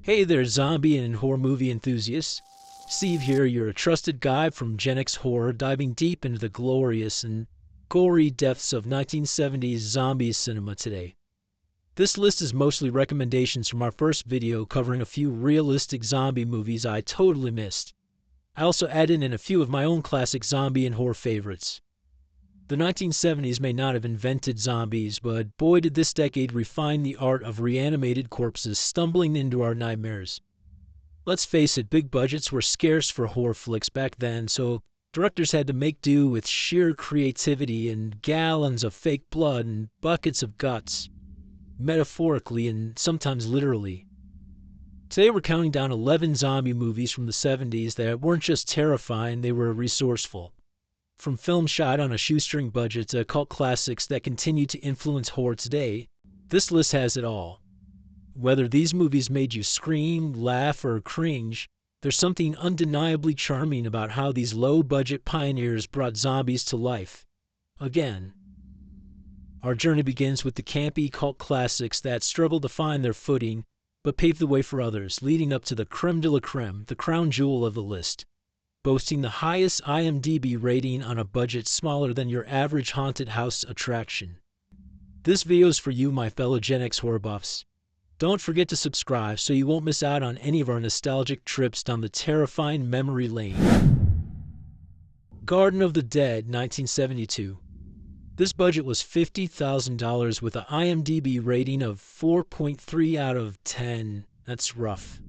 Hey there, zombie and horror movie enthusiasts. Steve here, your trusted guide from Gen X Horror, diving deep into the glorious and gory depths of 1970s zombie cinema today. This list is mostly recommendations from our first video covering a few realistic zombie movies I totally missed. I also added in a few of my own classic zombie and horror favorites. The 1970s may not have invented zombies, but boy did this decade refine the art of reanimated corpses stumbling into our nightmares. Let's face it, big budgets were scarce for horror flicks back then, so directors had to make do with sheer creativity and gallons of fake blood and buckets of guts, metaphorically and sometimes literally. Today we're counting down 11 zombie movies from the 70s that weren't just terrifying, they were resourceful. From films shot on a shoestring budget to cult classics that continue to influence horror today, this list has it all. Whether these movies made you scream, laugh, or cringe, there's something undeniably charming about how these low-budget pioneers brought zombies to life. Again. Our journey begins with the campy cult classics that struggle to find their footing, but pave the way for others, leading up to the creme de la creme, the crown jewel of the list, boasting the highest IMDB rating on a budget smaller than your average haunted house attraction. This video is for you, my fellow Gen X horror buffs. Don't forget to subscribe so you won't miss out on any of our nostalgic trips down the terrifying memory lane. Garden of the Dead, 1972. This budget was $50,000 with an IMDB rating of 4.3 out of 10. That's rough.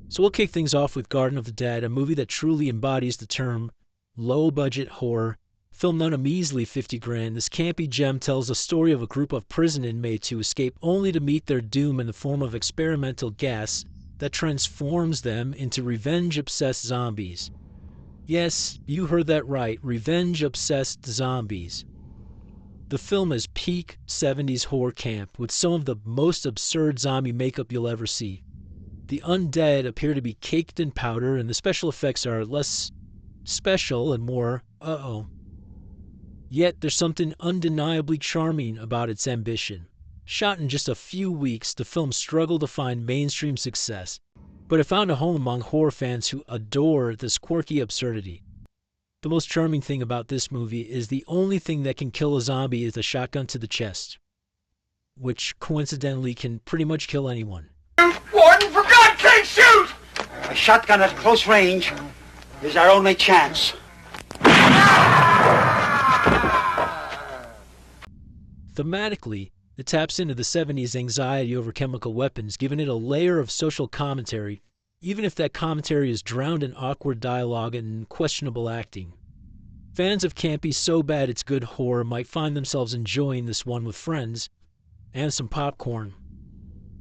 So we'll kick things off with Garden of the Dead, a movie that truly embodies the term low-budget horror. Filmed on a measly $50,000, this campy gem tells the story of a group of prison inmates who escape only to meet their doom in the form of experimental gas that transforms them into revenge-obsessed zombies. Yes, you heard that right, revenge-obsessed zombies. The film is peak 70s horror camp with some of the most absurd zombie makeup you'll ever see. The undead appear to be caked in powder, and the special effects are less special and more uh-oh. Yet there's something undeniably charming about its ambition. Shot in just a few weeks, the film struggled to find mainstream success, but it found a home among horror fans who adore this quirky absurdity. The most charming thing about this movie is the only thing that can kill a zombie is a shotgun to the chest, which coincidentally can pretty much kill anyone. Warden, for God's sake, shoot! A shotgun at close range is our only chance. Thematically, it taps into the 70s anxiety over chemical weapons, giving it a layer of social commentary, even if that commentary is drowned in awkward dialogue and questionable acting. Fans of campy so bad it's good horror might find themselves enjoying this one with friends and some popcorn.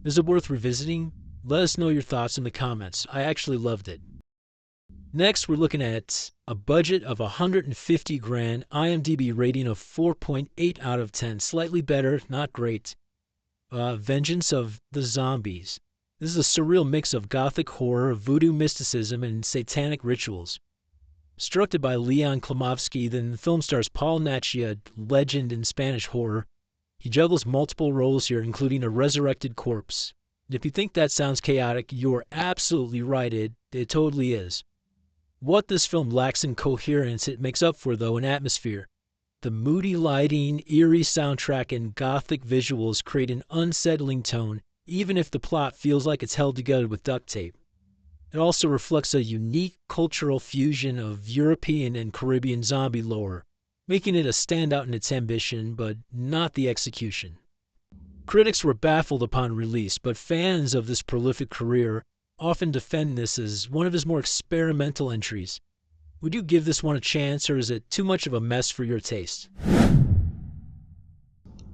Is it worth revisiting? Let us know your thoughts in the comments. I actually loved it. Next, we're looking at a budget of $150,000, IMDb rating of 4.8 out of 10. Slightly better, not great. Vengeance of the Zombies. This is a surreal mix of gothic horror, voodoo mysticism, and satanic rituals. Directed by Leon Klimovsky, the film stars Paul Nachia, legend in Spanish horror. He juggles multiple roles here, including a resurrected corpse. If you think that sounds chaotic, you're absolutely right. It totally is. What this film lacks in coherence, it makes up for, though, in atmosphere. The moody lighting, eerie soundtrack, and gothic visuals create an unsettling tone, even if the plot feels like it's held together with duct tape. It also reflects a unique cultural fusion of European and Caribbean zombie lore, making it a standout in its ambition, but not the execution. Critics were baffled upon release, but fans of this prolific career often defend this as one of his more experimental entries. Would you give this one a chance, or is it too much of a mess for your taste?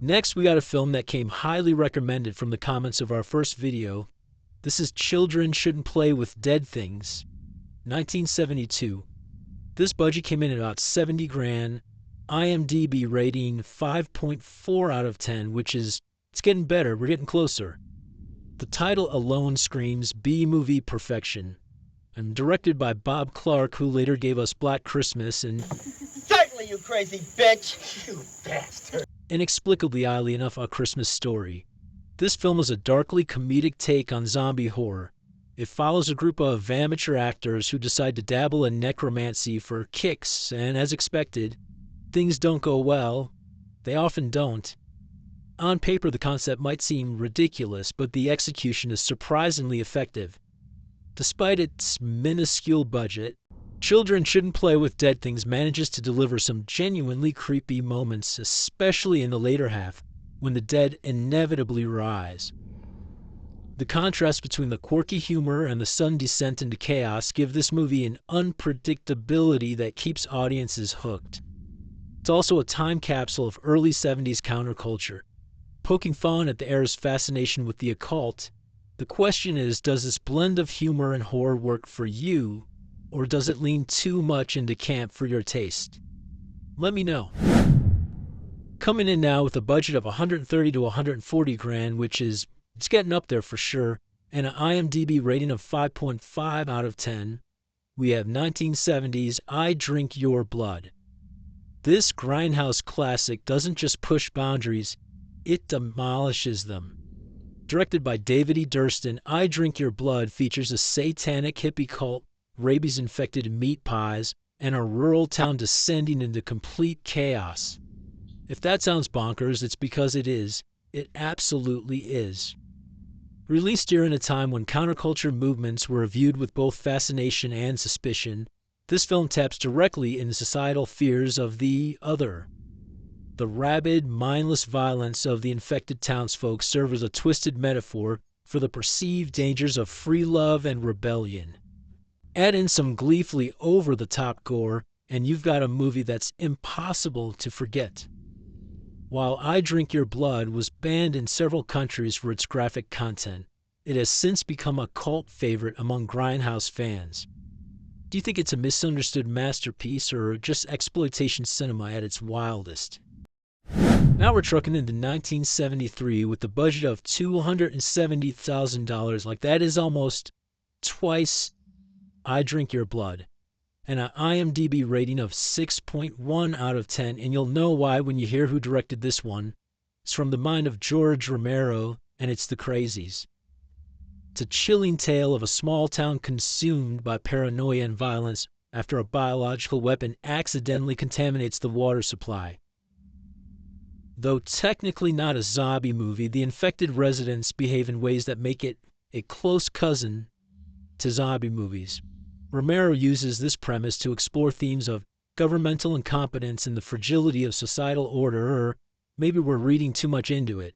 Next, we got a film that came highly recommended from the comments of our first video. This is Children Shouldn't Play with Dead Things, 1972. This budget came in at about $70,000, IMDb rating 5.4 out of 10, which is, it's getting better, we're getting closer. The title alone screams B-movie perfection. And directed by Bob Clark, who later gave us Black Christmas and Certainly, you crazy bitch! You bastard! inexplicably, oddly enough, A Christmas Story. This film is a darkly comedic take on zombie horror. It follows a group of amateur actors who decide to dabble in necromancy for kicks, and as expected, things don't go well. They often don't. On paper, the concept might seem ridiculous, but the execution is surprisingly effective. Despite its minuscule budget, Children Shouldn't Play with Dead Things manages to deliver some genuinely creepy moments, especially in the later half, when the dead inevitably rise. The contrast between the quirky humor and the sudden descent into chaos give this movie an unpredictability that keeps audiences hooked. It's also a time capsule of early 70s counterculture. Poking fun at the era's fascination with the occult, the question is, does this blend of humor and horror work for you, or does it lean too much into camp for your taste? Let me know. Coming in now with a budget of 130 to 140 grand, which is, it's getting up there for sure, and an IMDB rating of 5.5 out of 10, we have 1970's I Drink Your Blood. This grindhouse classic doesn't just push boundaries, it demolishes them. Directed by David E. Durston, I Drink Your Blood features a satanic hippie cult, rabies-infected meat pies, and a rural town descending into complete chaos. If that sounds bonkers, it's because it is. It absolutely is. Released during a time when counterculture movements were viewed with both fascination and suspicion, this film taps directly into societal fears of the other. The rabid, mindless violence of the infected townsfolk serve as a twisted metaphor for the perceived dangers of free love and rebellion. Add in some gleefully over-the-top gore, and you've got a movie that's impossible to forget. While I Drink Your Blood was banned in several countries for its graphic content, it has since become a cult favorite among grindhouse fans. Do you think it's a misunderstood masterpiece or just exploitation cinema at its wildest? Now we're trucking into 1973 with a budget of $270,000. Like, that is almost twice I Drink Your Blood. And an IMDb rating of 6.1 out of 10, and you'll know why when you hear who directed this one. It's from the mind of George Romero, and it's The Crazies. It's a chilling tale of a small town consumed by paranoia and violence after a biological weapon accidentally contaminates the water supply. Though technically not a zombie movie, the infected residents behave in ways that make it a close cousin to zombie movies. Romero uses this premise to explore themes of governmental incompetence and the fragility of societal order, or maybe we're reading too much into it.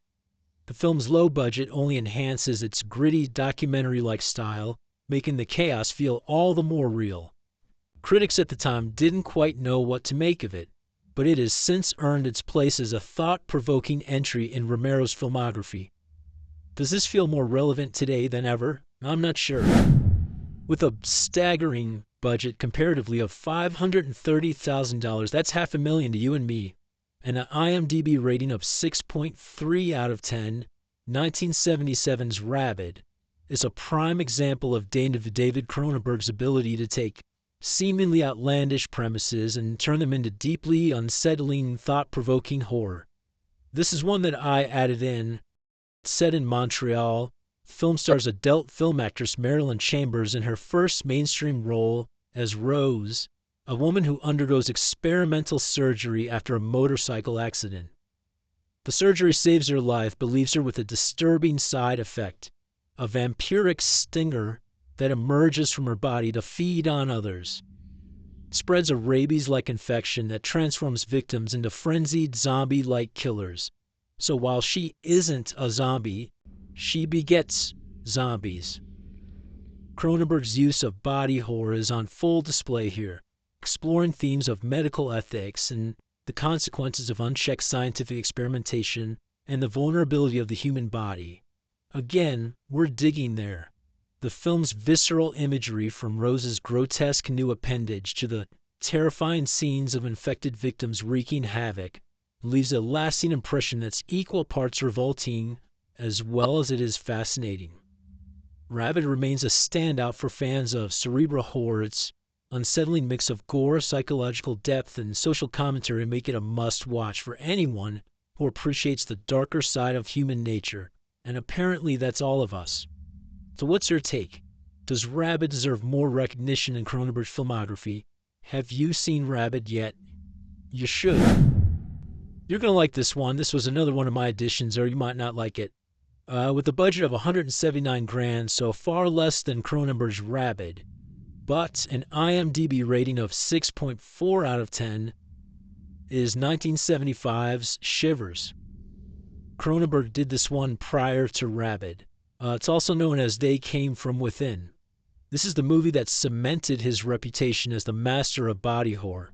The film's low budget only enhances its gritty documentary-like style, making the chaos feel all the more real. Critics at the time didn't quite know what to make of it, but it has since earned its place as a thought-provoking entry in Romero's filmography. Does this feel more relevant today than ever? I'm not sure. With a staggering budget comparatively of $530,000, that's $500,000 to you and me, and an IMDb rating of 6.3 out of 10, 1977's Rabid is a prime example of David Cronenberg's ability to take seemingly outlandish premises and turn them into deeply unsettling, thought-provoking horror. This is one that I added in. Set in Montreal, film stars adult film actress Marilyn Chambers in her first mainstream role as Rose, a woman who undergoes experimental surgery after a motorcycle accident. The surgery saves her life but leaves her with a disturbing side effect, a vampiric stinger that emerges from her body to feed on others. It spreads a rabies-like infection that transforms victims into frenzied zombie-like killers. So while she isn't a zombie, she begets zombies. Cronenberg's use of body horror is on full display here, exploring themes of medical ethics and the consequences of unchecked scientific experimentation and the vulnerability of the human body. Again, we're digging there. The film's visceral imagery, from Rose's grotesque new appendage to the terrifying scenes of infected victims wreaking havoc, leaves a lasting impression that's equal parts revolting as well as it is fascinating. Rabid remains a standout for fans of cerebral horror. Its unsettling mix of gore, psychological depth, and social commentary make it a must-watch for anyone who appreciates the darker side of human nature. and apparently that's all of us. So what's your take? Does Rabid deserve more recognition in Cronenberg's filmography? Have you seen Rabid yet? You should. You're going to like this one. This was another one of my additions, or you might not like it. With a budget of $179,000, so far less than Cronenberg's Rabid, but an IMDb rating of 6.4 out of 10, is 1975's Shivers. Cronenberg did this one prior to Rabid. It's also known as They Came From Within. This is the movie that cemented his reputation as the master of body horror.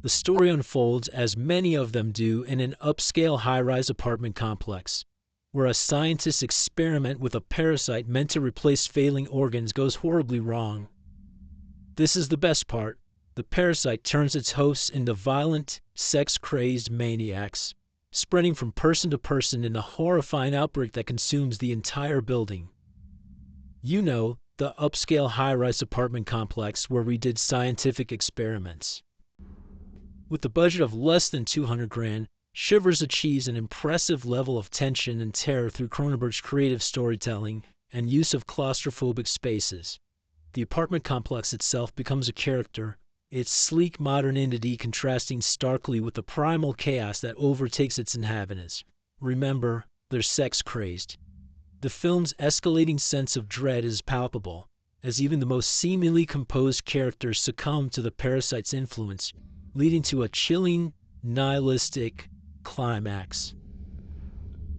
The story unfolds, as many of them do, in an upscale high-rise apartment complex, where a scientist's experiment with a parasite meant to replace failing organs goes horribly wrong. This is the best part. The parasite turns its hosts into violent, sex-crazed maniacs, spreading from person to person in a horrifying outbreak that consumes the entire building. You know, the upscale high-rise apartment complex where we did scientific experiments. With the budget of less than $200,000, Shivers achieves an impressive level of tension and terror through Cronenberg's creative storytelling and use of claustrophobic spaces. The apartment complex itself becomes a character, its sleek modernity contrasting starkly with the primal chaos that overtakes its inhabitants. Remember, they're sex-crazed. The film's escalating sense of dread is palpable, as even the most seemingly composed characters succumb to the parasite's influence, leading to a chilling, nihilistic climax.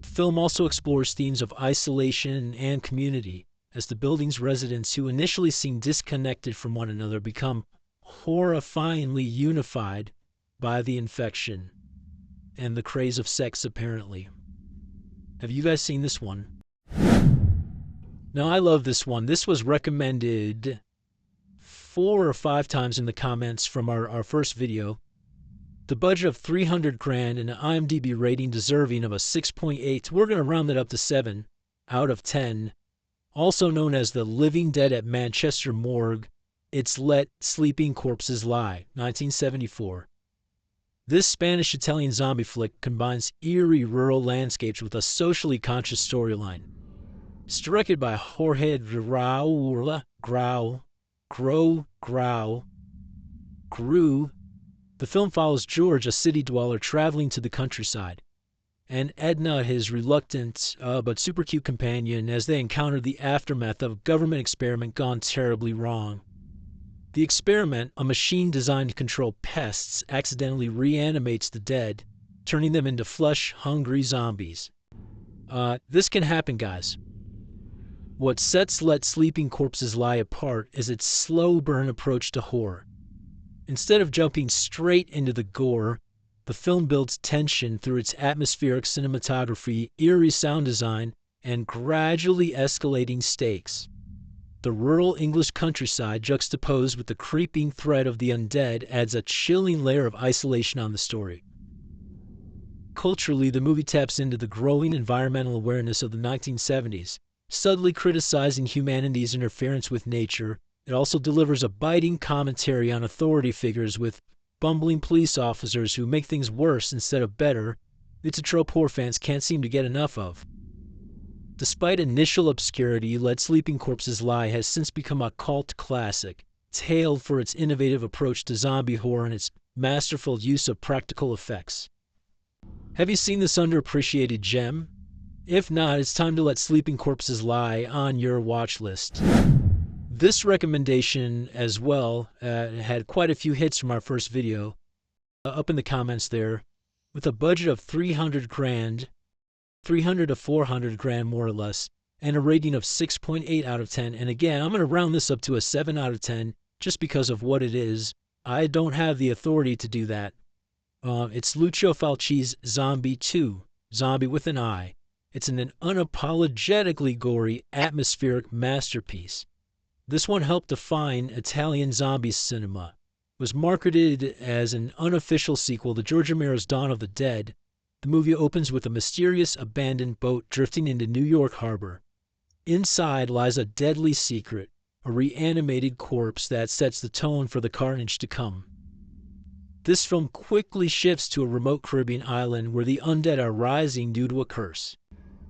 The film also explores themes of isolation and community, as the building's residents, who initially seem disconnected from one another, become horrifyingly unified by the infection and the craze of sex, apparently. Have you guys seen this one? Now, I love this one. This was recommended 4 or 5 times in the comments from our first video. The budget of $300,000 and an IMDb rating deserving of a 6.8. We're going to round it up to 7 out of 10. Also known as The Living Dead at Manchester Morgue, It's Let Sleeping Corpses Lie, 1974. This Spanish-Italian zombie flick combines eerie rural landscapes with a socially conscious storyline. It's directed by Jorge Grau. The film follows George, a city dweller, traveling to the countryside, and Edna, his reluctant but super cute companion, as they encounter the aftermath of a government experiment gone terribly wrong. The experiment, a machine designed to control pests, accidentally reanimates the dead, turning them into flesh-hungry zombies. This can happen, guys. What sets Let Sleeping Corpses Lie apart is its slow burn approach to horror. Instead of jumping straight into the gore, the film builds tension through its atmospheric cinematography, eerie sound design, and gradually escalating stakes. The rural English countryside, juxtaposed with the creeping threat of the undead, adds a chilling layer of isolation on the story. Culturally, the movie taps into the growing environmental awareness of the 1970s, subtly criticizing humanity's interference with nature. It also delivers a biting commentary on authority figures with bumbling police officers who make things worse instead of better. It's a trope horror fans can't seem to get enough of. Despite initial obscurity, Let Sleeping Corpses Lie has since become a cult classic. It's hailed for its innovative approach to zombie horror and its masterful use of practical effects. Have you seen this underappreciated gem? If not, it's time to let Sleeping Corpses Lie on your watch list. This recommendation as well had quite a few hits from our first video. Up in the comments there, with a budget of $300,000, $300 to $400,000 more or less, and a rating of 6.8 out of 10. And again, I'm going to round this up to a 7 out of 10 just because of what it is. I don't have the authority to do that. It's Lucio Fulci's Zombie 2, Zombie with an I. It's an unapologetically gory, atmospheric masterpiece. This one helped define Italian zombie cinema. It was marketed as an unofficial sequel to George Romero's Dawn of the Dead. The movie opens with a mysterious abandoned boat drifting into New York Harbor. Inside lies a deadly secret, a reanimated corpse that sets the tone for the carnage to come. This film quickly shifts to a remote Caribbean island where the undead are rising due to a curse.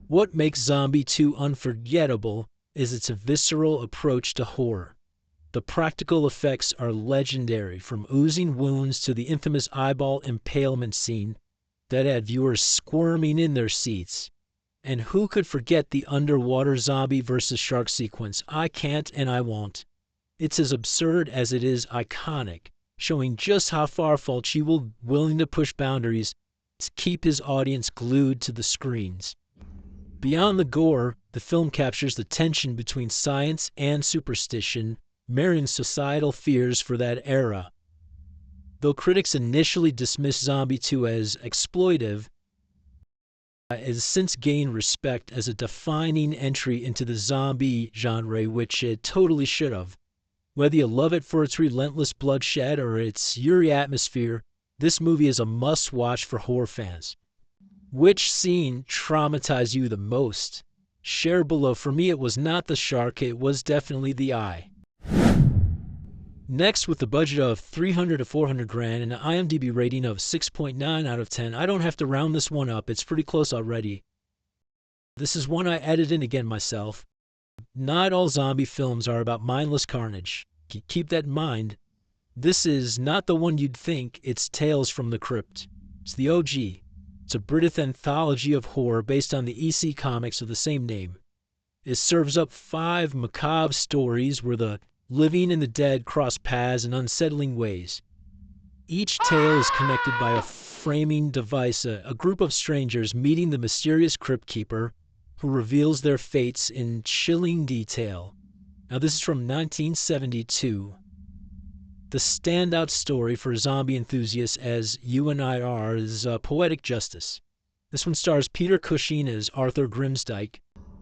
What makes Zombie 2 unforgettable is its visceral approach to horror. The practical effects are legendary, from oozing wounds to the infamous eyeball impalement scene that had viewers squirming in their seats. And who could forget the underwater zombie versus shark sequence? I can't and I won't. It's as absurd as it is iconic, showing just how far Fulci will willing to push boundaries to keep his audience glued to the screens. Beyond the gore, the film captures the tension between science and superstition, mirroring societal fears for that era. Though critics initially dismissed Zombie 2 as exploitive, it has since gained respect as a defining entry into the zombie genre, which it totally should have. Whether you love it for its relentless bloodshed or its eerie atmosphere, this movie is a must-watch for horror fans. Which scene traumatized you the most? Share below. For me, it was not the shark, it was definitely the eye. Next, with a budget of 300 to 400 grand and an IMDb rating of 6.9 out of 10, I don't have to round this one up, it's pretty close already. This is one I added in again myself. Not all zombie films are about mindless carnage. Keep that in mind. This is not the one you'd think. It's Tales from the Crypt. It's the OG. It's a British anthology of horror based on the EC comics of the same name. It serves up 5 macabre stories where the living and the dead cross paths in unsettling ways. Each tale is connected by a framing device, a group of strangers meeting the mysterious crypt keeper who reveals their fates in chilling detail. Now, this is from 1972. The standout story for zombie enthusiasts, as you and I are, is Poetic Justice. This one stars Peter Cushing as Arthur Grimsdyke,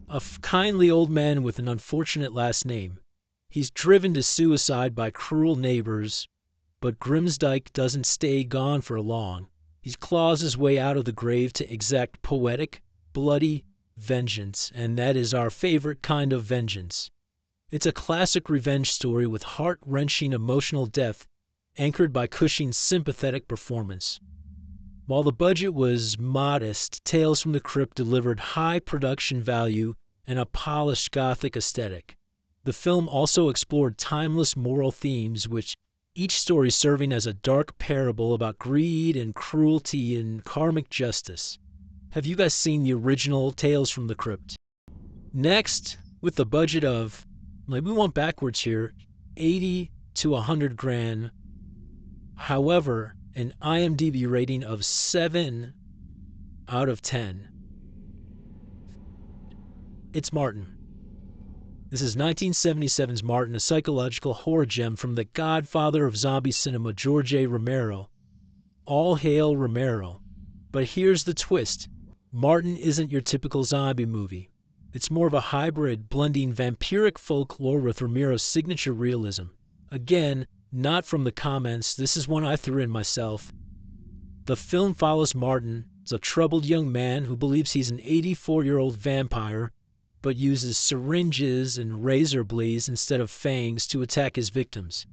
a kindly old man with an unfortunate last name. He's driven to suicide by cruel neighbors, but Grimsdyke doesn't stay gone for long. He claws his way out of the grave to exact poetic, bloody vengeance, and that is our favorite kind of vengeance. It's a classic revenge story with heart-wrenching emotional depth anchored by Cushing's sympathetic performance. While the budget was modest, Tales from the Crypt delivered high production value and a polished gothic aesthetic. The film also explored timeless moral themes, with each story serving as a dark parable about greed and cruelty and karmic justice. Have you guys seen the original Tales from the Crypt? Next, with the budget of, we went backwards here, 80 to 100 grand. However, an IMDb rating of 7 out of 10. It's Martin. This is 1977's Martin, a psychological horror gem from the godfather of zombie cinema, George A. Romero. All hail Romero. But here's the twist. Martin isn't your typical zombie movie. It's more of a hybrid, blending vampiric folklore with Romero's signature realism. Again, not from the comments, this is one I threw in myself. The film follows Martin as a troubled young man who believes he's an 84-year-old vampire, but uses syringes and razor blades instead of fangs to attack his victims.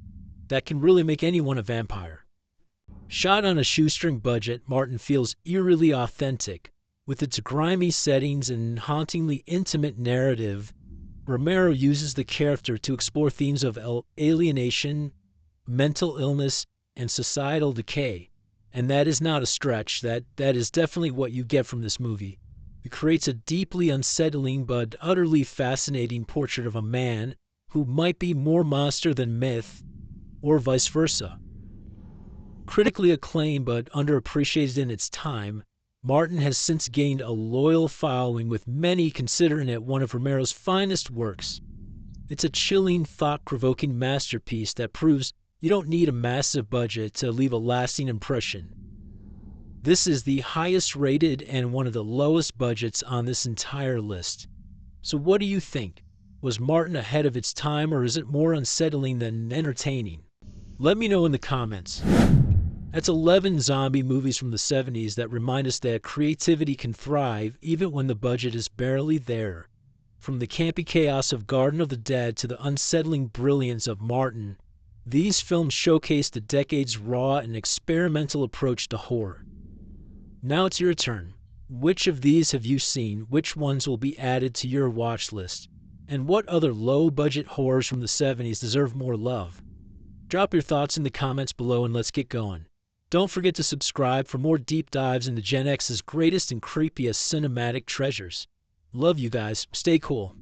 That can really make anyone a vampire. Shot on a shoestring budget, Martin feels eerily authentic. With its grimy settings and hauntingly intimate narrative, Romero uses the character to explore themes of alienation, mental illness, and societal decay. And that is not a stretch. That is definitely what you get from this movie. It creates a deeply unsettling but utterly fascinating portrait of a man who might be more monster than myth, or vice versa. Critically acclaimed but underappreciated in its time, Martin has since gained a loyal following, with many considering it one of Romero's finest works. It's a chilling, thought-provoking masterpiece that proves you don't need a massive budget to leave a lasting impression. This is the highest rated and one of the lowest budgets on this entire list. So what do you think? Was Martin ahead of its time, or is it more unsettling than entertaining? Let me know in the comments. That's 11 zombie movies from the 70s that remind us that creativity can thrive even when the budget is barely there. From the campy chaos of Garden of the Dead to the unsettling brilliance of Martin, these films showcase the decade's raw and experimental approach to horror. Now it's your turn. Which of these have you seen? Which ones will be added to your watch list? And what other low-budget horrors from the 70s deserve more love? Drop your thoughts in the comments below and let's get going. Don't forget to subscribe for more deep dives into Gen X's greatest and creepiest cinematic treasures. Love you guys. Stay cool.